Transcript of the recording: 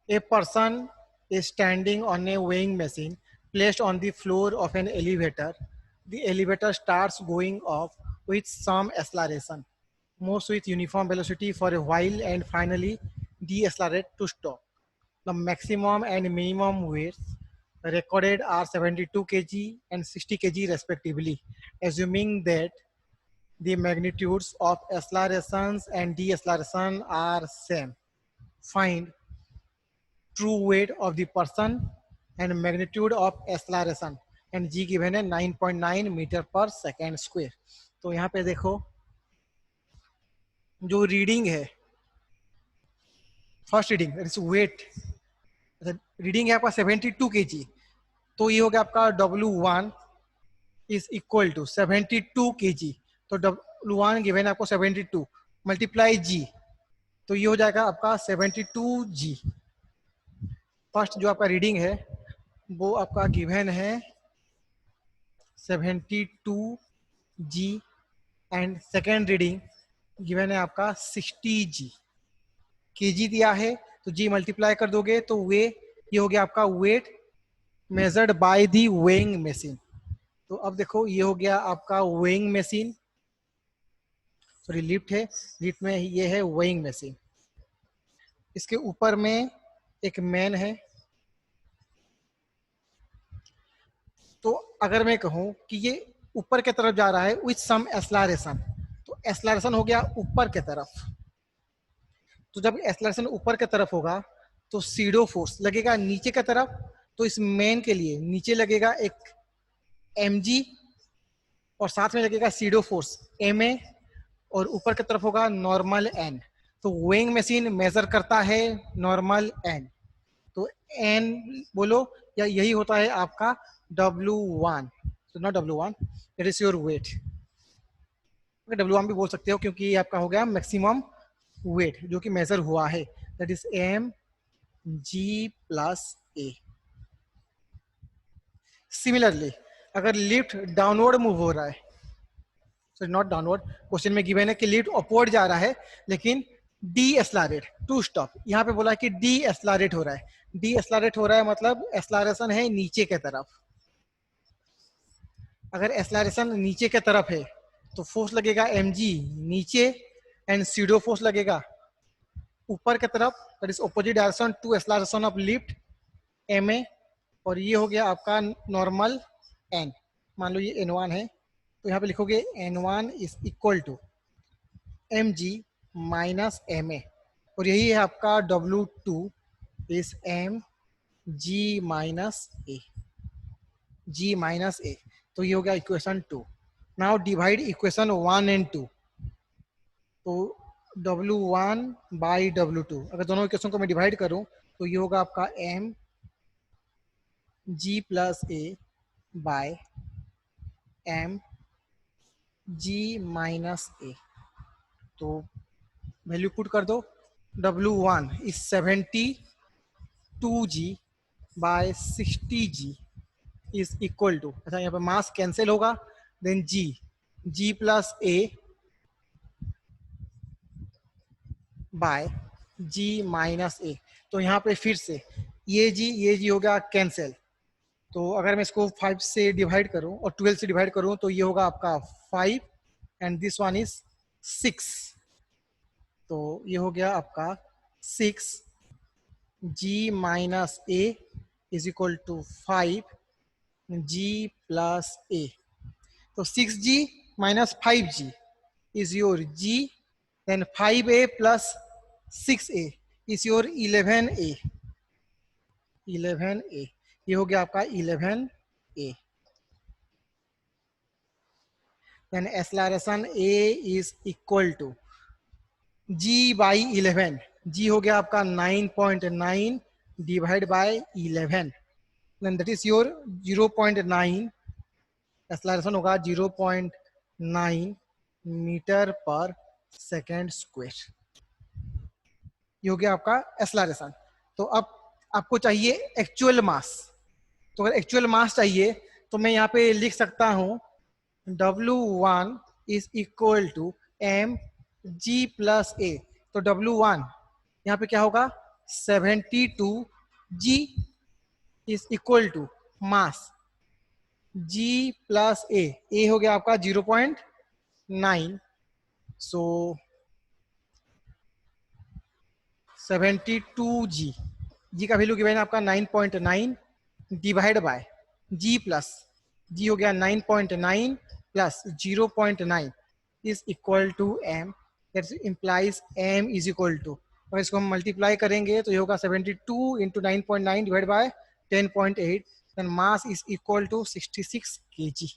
A person is standing on a weighing machine placed on the floor of an elevator. The elevator starts going off with some acceleration, moves with uniform velocity for a while, and finally decelerate to stop. The maximum and minimum weights recorded are 72 kg and 60 kg respectively, assuming that the magnitudes of accelerations and deceleration are same. Find true weight of the person and magnitude of acceleration, and g given है 9.9 metre पर second square. तो यहाँ पे देखो जो reading है, first reading that is weight, reading है आपका 72 kg. तो ये हो गया आपका W1 is equal to 72 kg. तो W1 गिवन है आपको 72 मल्टीप्लाई G, तो ये हो जाएगा आपका 72G. फर्स्ट जो आपका रीडिंग है वो आपका गिवन है 72G and second reading given है आपका 60G. kg दिया है तो G मल्टीप्लाई कर दोगे तो ये हो गया आपका weight measured by the weighing machine. तो अब देखो ये हो गया आपका वेइंग मशीन, सॉरी लिफ्ट है, लिफ्ट में ये है वेइंग मशीन. इसके ऊपर में एक मैन है. तो अगर मैं कहूं कि ये ऊपर की तरफ जा रहा है विथ सम एक्सेलरेशन, तो एक्सेलरेशन हो गया ऊपर की तरफ. तो जब एक्सेलरेशन ऊपर की तरफ होगा तो सीडो फोर्स लगेगा नीचे की तरफ. तो इस मैन के लिए नीचे लगेगा एक mg और साथ में लगेगा सीडो फोर्स ma, और ऊपर की तरफ होगा नॉर्मल n. तो वेइंग मशीन मेजर करता है नॉर्मल n. तो n बोलो या यही होता है आपका W1. तो not W1, it is your weight. W1 भी बोल सकते हो क्योंकि ये आपका हो गया मैक्सिमम वेट जो कि मेजर हुआ है, that is mg plus a. Similarly अगर लिफ्ट डाउनवर्ड मूव हो रहा है, सॉरी नॉट डाउनवर्ड, क्वेश्चन में गिवन है कि लिफ्ट अपवर्ड जा रहा है लेकिन डी एस्लारेट टू स्टॉप. यहाँ पे बोला है कि डी एस्लारेट हो रहा है. डी एस्लारेट हो रहा है मतलब एस्लारेशन है नीचे की तरफ. अगर एस्लारेशन नीचे की तरफ है तो फोर्स लगेगा mg नीचे एंड सीडो फोर्स लगेगा ऊपर की तरफ, that is opposite direction to acceleration of lift ma. और ये हो गया आपका नॉर्मल n. मान लो ये n1 है तो यहाँ पे लिखोगे n1 is equal to mg minus ma, और यही है आपका W2 is mg minus a, g minus a. तो ये हो गया equation 2. Now divide equation 1 and 2. तो W1 बाई W2, अगर दोनों इक्वेशन को मैं डिवाइड करूं तो ये होगा आपका m g plus a by m g minus a. तो वैल्यू पुट कर दो. W1 is 72G by 60G is equal to, अच्छा यहाँ पे मास कैंसिल होगा, then g plus a by g minus a. तो यहाँ पे फिर से ये g हो गया कैंसिल. तो अगर मैं इसको 5 से डिवाइड करूं और 12 से डिवाइड करूं तो ये होगा आपका 5 एंड दिस वन इज 6. तो ये हो गया आपका 6g माइनस a is equal to 5g plus a. तो 6g माइनस 5g is your g, then 5a plus 6a is your 11a. 11a, ये हो गया आपका 11a. Then acceleration a is equal to g by 11. g हो गया आपका 9.9 divide by 11, then that is your 0.9. Acceleration होगा 0.9 मीटर पर सेकेंड स्क्वायर. ये हो गया आपका एक्सेलरेशन. तो अब आपको चाहिए एक्चुअल मास. तो अगर एक्चुअल मास चाहिए तो मैं यहाँ पे लिख सकता हूँ W1 is equal to mg plus a. तो W1 यहाँ पे क्या होगा 72 g is equal to mass g plus a हो गया आपका 0.9, सो 72g, जी का वैल्यू गिवन है आपका 9.9 divide by g plus g हो गया 9.9 plus 0.9 is equal to m, that implies m is equal to, अगर इसको हम मल्टीप्लाई करेंगे तो ये होगा 72 into 9.9 divide by 10.8, then mass is equal to 66 kg।